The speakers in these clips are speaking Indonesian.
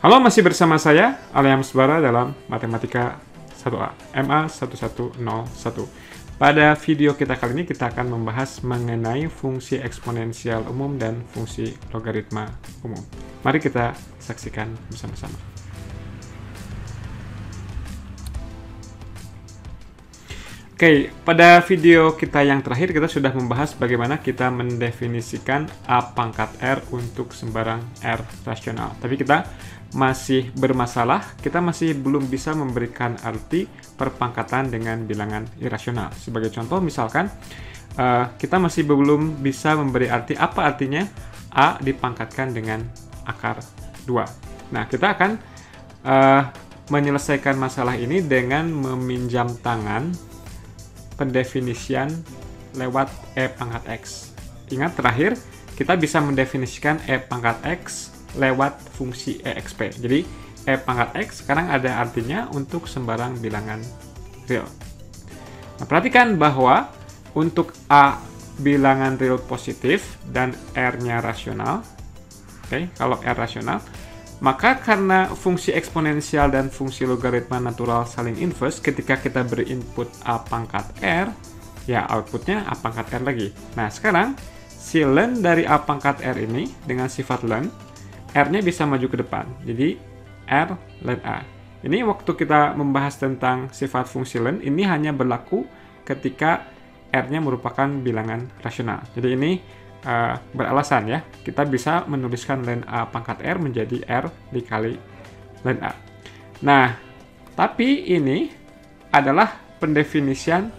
Halo, masih bersama saya, Alyam Subara dalam Matematika 1A, MA 1101. Pada video kita kali ini, kita akan membahas mengenai fungsi eksponensial umum dan fungsi logaritma umum. Mari kita saksikan bersama-sama. Oke, pada video kita yang terakhir, kita sudah membahas bagaimana kita mendefinisikan A pangkat R untuk sembarang R rasional. Tapi kita masih bermasalah, kita masih belum bisa memberikan arti perpangkatan dengan bilangan irasional. Sebagai contoh, misalkan kita masih belum bisa memberi arti apa artinya A dipangkatkan dengan akar 2. Nah, kita akan menyelesaikan masalah ini dengan meminjam tangan pendefinisian lewat E pangkat X. Ingat, terakhir kita bisa mendefinisikan E pangkat X lewat fungsi EXP. Jadi E pangkat X sekarang ada artinya untuk sembarang bilangan real. Nah, perhatikan bahwa untuk A bilangan real positif dan R-nya rasional, kalau R rasional, maka karena fungsi eksponensial dan fungsi logaritma natural saling inverse, ketika kita beri input A pangkat R, ya outputnya A pangkat R lagi. Nah, sekarang si len dari A pangkat R ini dengan sifat len, R-nya bisa maju ke depan. Jadi R len A. Ini waktu kita membahas tentang sifat fungsi len, ini hanya berlaku ketika R-nya merupakan bilangan rasional. Jadi ini beralasan ya, kita bisa menuliskan len A pangkat R menjadi R dikali len A. Nah, tapi ini adalah pendefinisian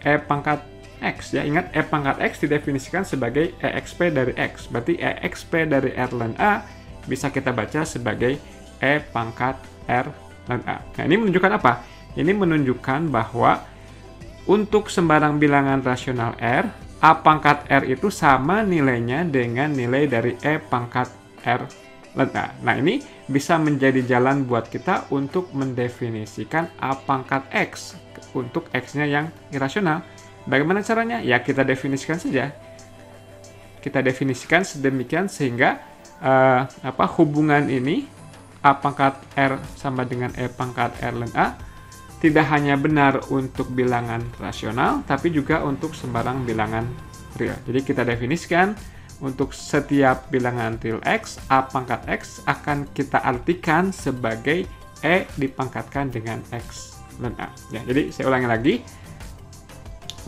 E pangkat X ya. Ingat, E pangkat X didefinisikan sebagai EXP dari X. Berarti EXP dari R len A bisa kita baca sebagai E pangkat R len A. Nah, ini menunjukkan apa? Ini menunjukkan bahwa untuk sembarang bilangan rasional R, A pangkat R itu sama nilainya dengan nilai dari E pangkat R len A. Nah, ini bisa menjadi jalan buat kita untuk mendefinisikan A pangkat X untuk X-nya yang irasional. Bagaimana caranya? Ya, kita definisikan saja. Kita definisikan sedemikian sehingga hubungan ini A pangkat R sama dengan E pangkat R len A tidak hanya benar untuk bilangan rasional, tapi juga untuk sembarang bilangan real. Jadi kita definisikan untuk setiap bilangan real X, A pangkat X akan kita artikan sebagai E dipangkatkan dengan X len A. Ya, jadi saya ulangi lagi.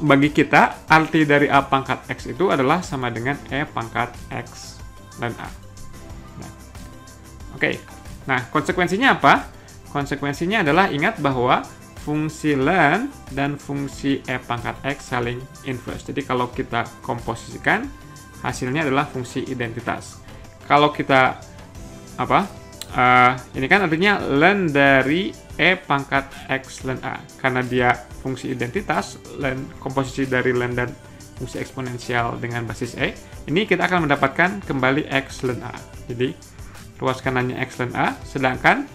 Bagi kita, arti dari A pangkat X itu adalah sama dengan E pangkat X len A. Nah, oke. Nah, konsekuensinya apa? Konsekuensinya adalah ingat bahwa fungsi len dan fungsi E pangkat X saling inverse. Jadi kalau kita komposisikan, hasilnya adalah fungsi identitas. Kalau kita ini kan artinya len dari E pangkat X len A. Karena dia fungsi identitas, komposisi dari len dan fungsi eksponensial dengan basis E, ini kita akan mendapatkan kembali X len A. Jadi ruas kanannya X len A, sedangkan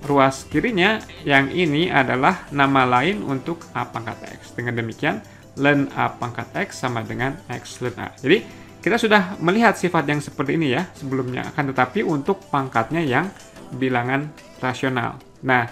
ruas kirinya yang ini adalah nama lain untuk A pangkat X. Dengan demikian, len A pangkat X sama dengan X len A. Jadi, kita sudah melihat sifat yang seperti ini ya sebelumnya. Akan tetapi untuk pangkatnya yang bilangan rasional. Nah,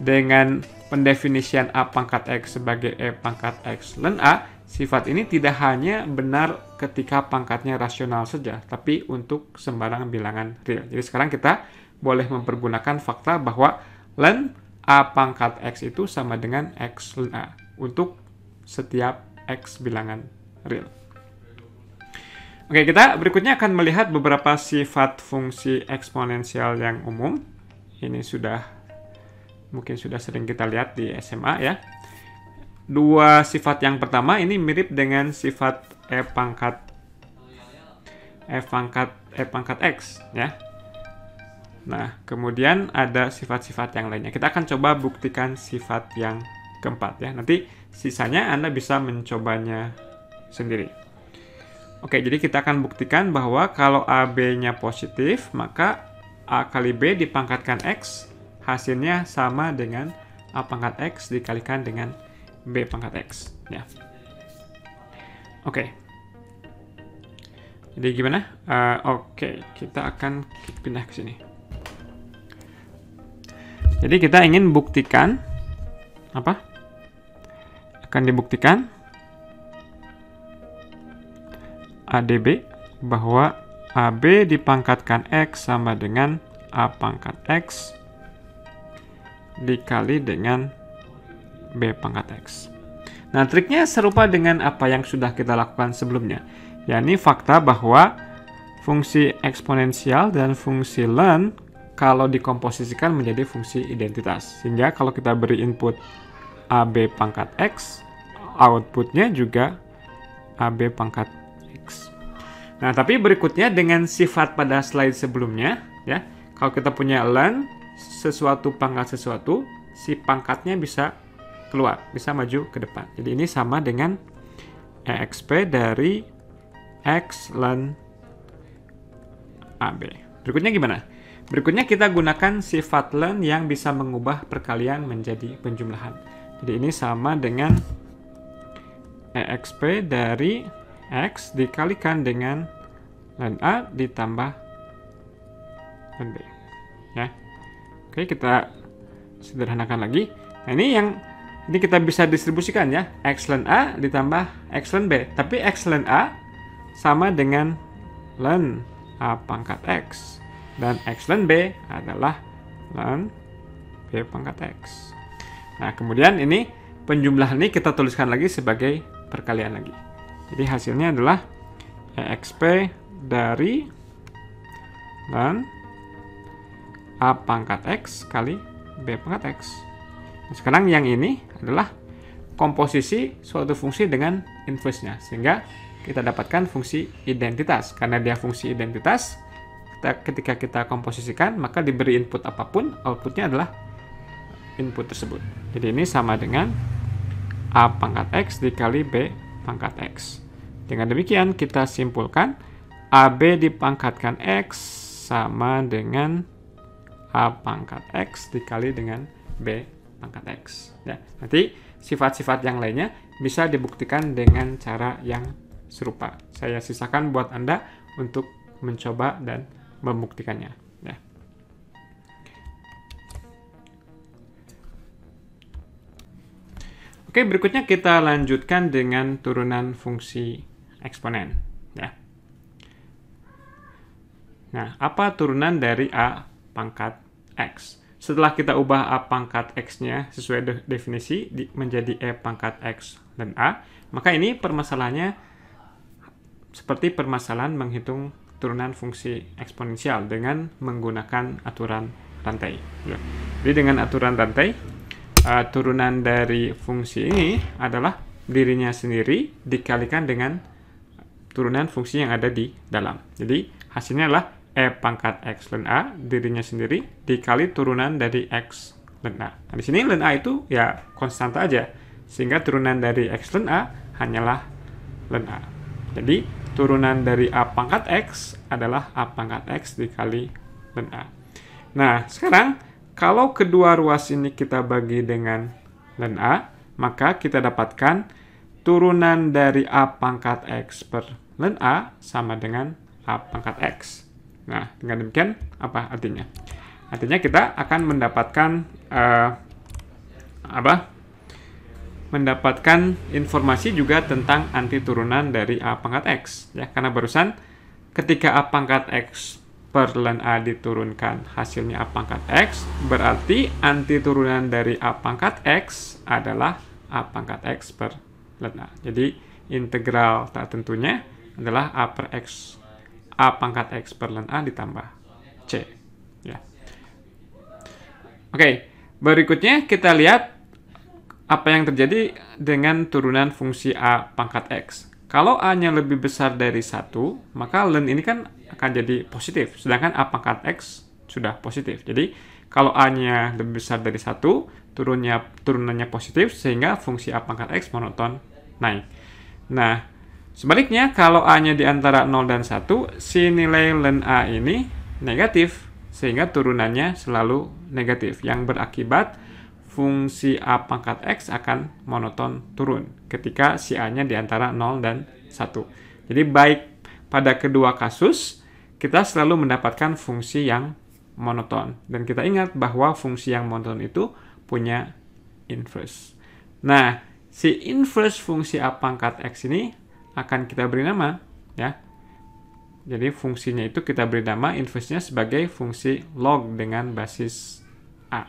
dengan pendefinisian A pangkat X sebagai E pangkat X len A, sifat ini tidak hanya benar ketika pangkatnya rasional saja, tapi untuk sembarang bilangan real. Jadi, sekarang kita boleh mempergunakan fakta bahwa len A pangkat X itu sama dengan X len A untuk setiap X bilangan real. Oke, kita berikutnya akan melihat beberapa sifat fungsi eksponensial yang umum. Ini mungkin sudah sering kita lihat di SMA ya. Dua sifat yang pertama ini mirip dengan sifat E pangkat X ya. Nah, kemudian ada sifat-sifat yang lainnya. Kita akan coba buktikan sifat yang keempat ya. Nanti sisanya Anda bisa mencobanya sendiri. Oke, jadi kita akan buktikan bahwa kalau AB-nya positif, maka A kali B dipangkatkan X, hasilnya sama dengan A pangkat X dikalikan dengan B pangkat X. Ya. Oke. Jadi gimana? Oke, kita akan pindah ke sini. Jadi kita ingin buktikan apa? Akan dibuktikan ADB bahwa AB dipangkatkan X sama dengan A pangkat X dikali dengan B pangkat X. Nah, triknya serupa dengan apa yang sudah kita lakukan sebelumnya, yakni fakta bahwa fungsi eksponensial dan fungsi ln kalau dikomposisikan menjadi fungsi identitas. Sehingga kalau kita beri input AB pangkat X, outputnya juga AB pangkat X. Nah, tapi berikutnya dengan sifat pada slide sebelumnya, ya, kalau kita punya ln sesuatu pangkat sesuatu, si pangkatnya bisa keluar, bisa maju ke depan. Jadi ini sama dengan EXP dari X ln AB. Berikutnya gimana? Berikutnya kita gunakan sifat ln yang bisa mengubah perkalian menjadi penjumlahan. Jadi ini sama dengan EXP dari X dikalikan dengan ln A ditambah ln B. Ya. Oke, kita sederhanakan lagi. Nah, ini kita bisa distribusikan ya. X ln A ditambah X ln B. Tapi X ln A sama dengan ln A pangkat X. Dan X ln B adalah ln B pangkat X. Nah, kemudian ini penjumlahan ini kita tuliskan lagi sebagai perkalian lagi. Jadi hasilnya adalah EXP dari ln A pangkat X kali B pangkat X. Nah, sekarang yang ini adalah komposisi suatu fungsi dengan inverse-nya. Sehingga kita dapatkan fungsi identitas. Karena dia fungsi identitas, ketika kita komposisikan, maka diberi input apapun, outputnya adalah input tersebut. Jadi ini sama dengan A pangkat X dikali B pangkat X. Dengan demikian, kita simpulkan AB dipangkatkan X sama dengan A pangkat X dikali dengan B pangkat X. Ya, nanti sifat-sifat yang lainnya bisa dibuktikan dengan cara yang serupa. Saya sisakan buat Anda untuk mencoba dan membuktikannya. Ya. Oke, berikutnya kita lanjutkan dengan turunan fungsi eksponen. Ya. Nah, apa turunan dari A pangkat X? Setelah kita ubah A pangkat X-nya sesuai definisi menjadi E pangkat X dan A, maka ini permasalahannya seperti permasalahan menghitung turunan fungsi eksponensial dengan menggunakan aturan rantai. Jadi dengan aturan rantai, turunan dari fungsi ini adalah dirinya sendiri dikalikan dengan turunan fungsi yang ada di dalam. Jadi hasilnya adalah E pangkat X ln A dirinya sendiri dikali turunan dari X ln A. Nah, di sini ln A itu ya konstanta aja, sehingga turunan dari X ln A hanyalah ln A. Jadi turunan dari A pangkat X adalah A pangkat X dikali ln A. Nah, sekarang kalau kedua ruas ini kita bagi dengan ln A, maka kita dapatkan turunan dari A pangkat X per ln A sama dengan A pangkat X. Nah, dengan demikian, apa artinya? Artinya kita akan mendapatkan mendapatkan informasi juga tentang anti turunan dari A pangkat X. Ya, karena barusan ketika A pangkat X per ln A diturunkan hasilnya A pangkat X, berarti anti turunan dari A pangkat X adalah A pangkat X per ln A. Jadi integral tak tentunya adalah A pangkat X per ln A ditambah C. Ya. Oke, berikutnya kita lihat apa yang terjadi dengan turunan fungsi A pangkat X. Kalau A-nya lebih besar dari 1, maka ln ini kan akan jadi positif, sedangkan A pangkat X sudah positif. Jadi, kalau A-nya lebih besar dari 1, turunannya positif, sehingga fungsi A pangkat X monoton naik. Nah, sebaliknya, kalau A-nya di antara 0 dan 1, si nilai ln A ini negatif, sehingga turunannya selalu negatif, yang berakibat fungsi A pangkat X akan monoton turun ketika si A-nya di antara 0 dan 1. Jadi baik pada kedua kasus, kita selalu mendapatkan fungsi yang monoton. Dan kita ingat bahwa fungsi yang monoton itu punya inverse. Nah, si inverse fungsi A pangkat X ini akan kita beri nama, ya. Jadi fungsinya itu kita beri nama inverse-nya sebagai fungsi log dengan basis A.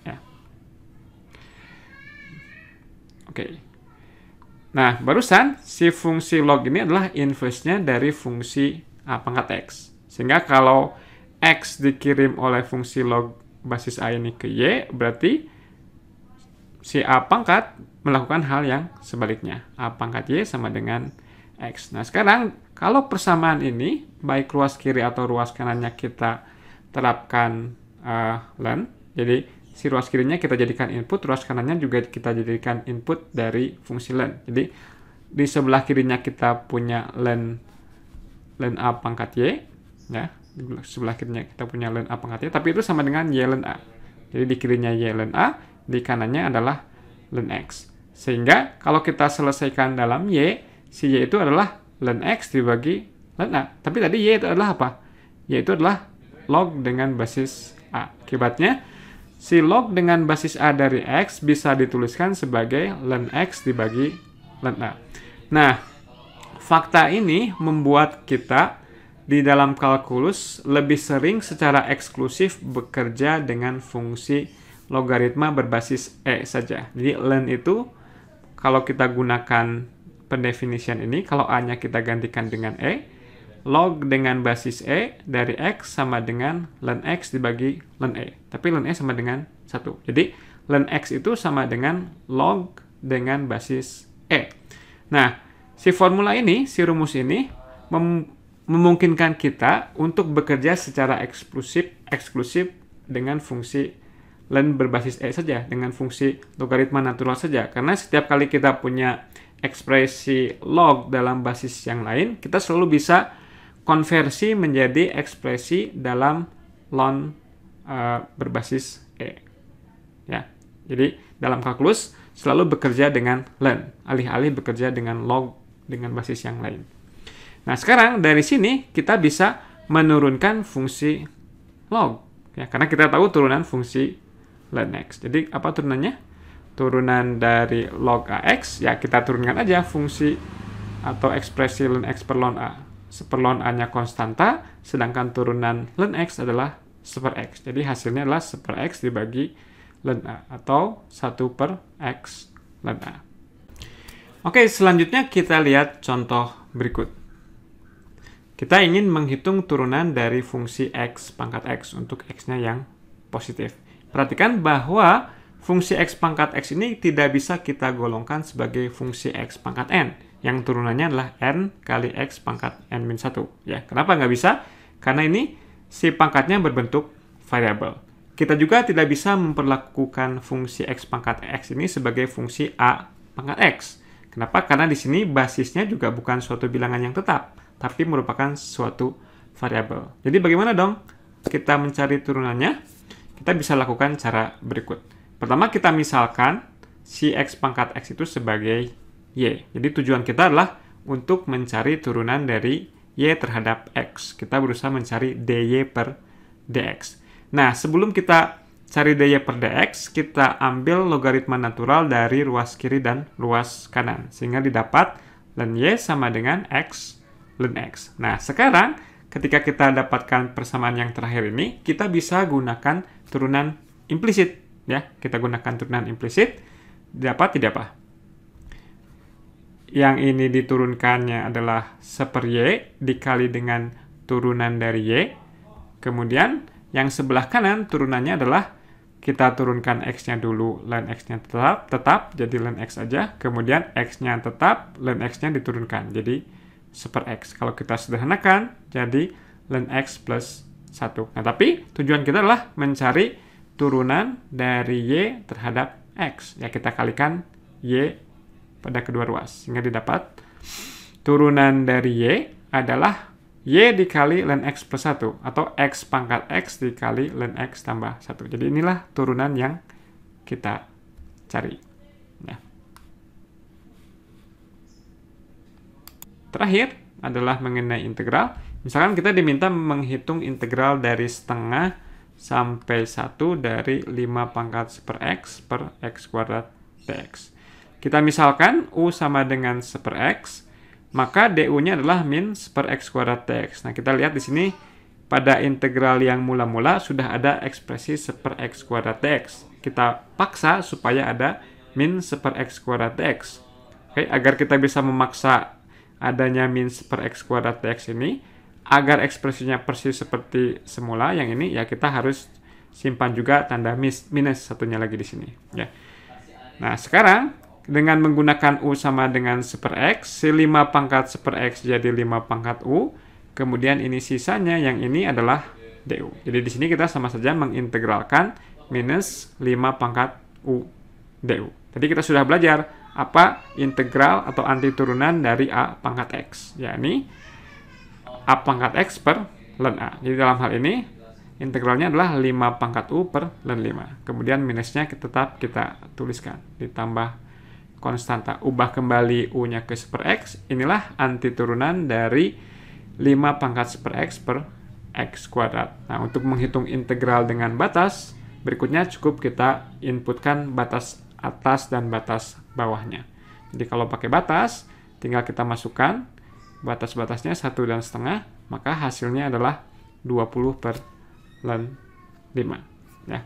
Ya. Oke. Nah, barusan si fungsi log ini adalah inverse-nya dari fungsi A pangkat X. Sehingga kalau X dikirim oleh fungsi log basis A ini ke Y, berarti si A pangkat melakukan hal yang sebaliknya. A pangkat Y sama dengan X. Nah, sekarang kalau persamaan ini, baik ruas kiri atau ruas kanannya kita terapkan len, jadi si ruas kirinya kita jadikan input, ruas kanannya juga kita jadikan input dari fungsi len. Jadi, di sebelah kirinya kita punya len A pangkat Y, ya. Di sebelah kirinya kita punya len A pangkat Y, tapi itu sama dengan Y len A. Jadi, di kirinya Y len A, di kanannya adalah len X. Sehingga kalau kita selesaikan dalam Y, si Y itu adalah len X dibagi len A. Tapi tadi Y itu adalah apa? Y itu adalah log dengan basis A. Akibatnya, si log dengan basis A dari X bisa dituliskan sebagai len X dibagi len A. Nah, fakta ini membuat kita di dalam kalkulus lebih sering secara eksklusif bekerja dengan fungsi logaritma berbasis E saja. Jadi len itu kalau kita gunakan pendefinisian ini, kalau A-nya kita gantikan dengan E, log dengan basis E dari X sama dengan len X dibagi len E. Tapi len E sama dengan 1. Jadi len X itu sama dengan log dengan basis E. Nah, si formula ini, si rumus ini memungkinkan kita untuk bekerja secara eksklusif dengan fungsi len berbasis E saja, dengan fungsi logaritma natural saja. Karena setiap kali kita punya ekspresi log dalam basis yang lain, kita selalu bisa konversi menjadi ekspresi dalam ln berbasis E. Ya. Jadi, dalam kalkulus selalu bekerja dengan len, alih-alih bekerja dengan log dengan basis yang lain. Nah, sekarang dari sini kita bisa menurunkan fungsi log. Ya, karena kita tahu turunan fungsi len X. Jadi, apa turunannya? Turunan dari log AX, ya kita turunkan aja fungsi atau ekspresi len X per ln A. Seperln A-nya konstanta, sedangkan turunan len X adalah seper X. Jadi, hasilnya adalah seper X dibagi len A, atau 1 per X len A. Oke, selanjutnya kita lihat contoh berikut. Kita ingin menghitung turunan dari fungsi X pangkat X untuk X-nya yang positif. Perhatikan bahwa fungsi X pangkat X ini tidak bisa kita golongkan sebagai fungsi X pangkat N, yang turunannya adalah N kali X pangkat N-1. Ya, kenapa nggak bisa? Karena ini si pangkatnya berbentuk variabel. Kita juga tidak bisa memperlakukan fungsi X pangkat X ini sebagai fungsi A pangkat X. Kenapa? Karena di sini basisnya juga bukan suatu bilangan yang tetap, tapi merupakan suatu variabel. Jadi bagaimana dong kita mencari turunannya? Kita bisa lakukan cara berikut. Pertama, kita misalkan si X pangkat X itu sebagai Y. Jadi tujuan kita adalah untuk mencari turunan dari Y terhadap X. Kita berusaha mencari dy per dx. Nah, sebelum kita cari dy per dx, kita ambil logaritma natural dari ruas kiri dan ruas kanan. Sehingga didapat len Y sama dengan X len X. Nah, sekarang ketika kita dapatkan persamaan yang terakhir ini, kita bisa gunakan turunan implisit. Ya, kita gunakan turunan implisit. Dapat tidak apa? Yang ini diturunkannya adalah seper Y dikali dengan turunan dari Y. Kemudian, yang sebelah kanan turunannya adalah kita turunkan X-nya dulu, len X-nya tetap, jadi len X aja. Kemudian, X-nya tetap, len X-nya diturunkan. Jadi, seper X. Kalau kita sederhanakan, jadi len X plus 1. Nah, tapi tujuan kita adalah mencari turunan dari Y terhadap X. Ya, kita kalikan Y pada kedua ruas. Sehingga didapat turunan dari Y adalah Y dikali len X plus 1. Atau X pangkat X dikali len X tambah 1. Jadi inilah turunan yang kita cari. Ya. Terakhir adalah mengenai integral. Misalkan kita diminta menghitung integral dari setengah sampai 1 dari 5 pangkat 1/x per x kuadrat dx. Kita misalkan U sama dengan 1/x, maka du-nya adalah min 1/x kuadrat dx. Nah, kita lihat di sini pada integral yang mula-mula sudah ada ekspresi 1/x kuadrat dx. Kita paksa supaya ada min 1/x kuadrat dx. Oke, agar kita bisa memaksa adanya min 1/x kuadrat dx ini, agar ekspresinya persis seperti semula yang ini, ya kita harus simpan juga tanda minus satunya lagi di sini. Ya. Nah, sekarang dengan menggunakan U sama dengan 1/x, si 5 pangkat 1/x jadi 5 pangkat U, kemudian ini sisanya yang ini adalah du. Jadi di sini kita sama saja mengintegralkan minus 5 pangkat U du. Tadi kita sudah belajar apa integral atau anti turunan dari A pangkat X, yakni A pangkat X per ln A. Jadi dalam hal ini, integralnya adalah 5 pangkat U per ln 5. Kemudian minusnya tetap kita tuliskan. Ditambah konstanta. Ubah kembali U-nya ke 1/x. Inilah anti turunan dari 5 pangkat 1/x per x kuadrat. Nah, untuk menghitung integral dengan batas, berikutnya cukup kita inputkan batas atas dan batas bawahnya. Jadi kalau pakai batas, tinggal kita masukkan batas-batasnya 1,5, maka hasilnya adalah 20 per ln 5. Ya.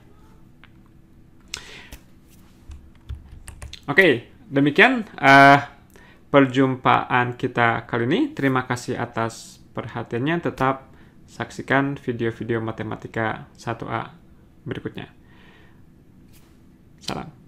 Oke, demikian perjumpaan kita kali ini. Terima kasih atas perhatiannya. Tetap saksikan video-video matematika 1A berikutnya. Salam.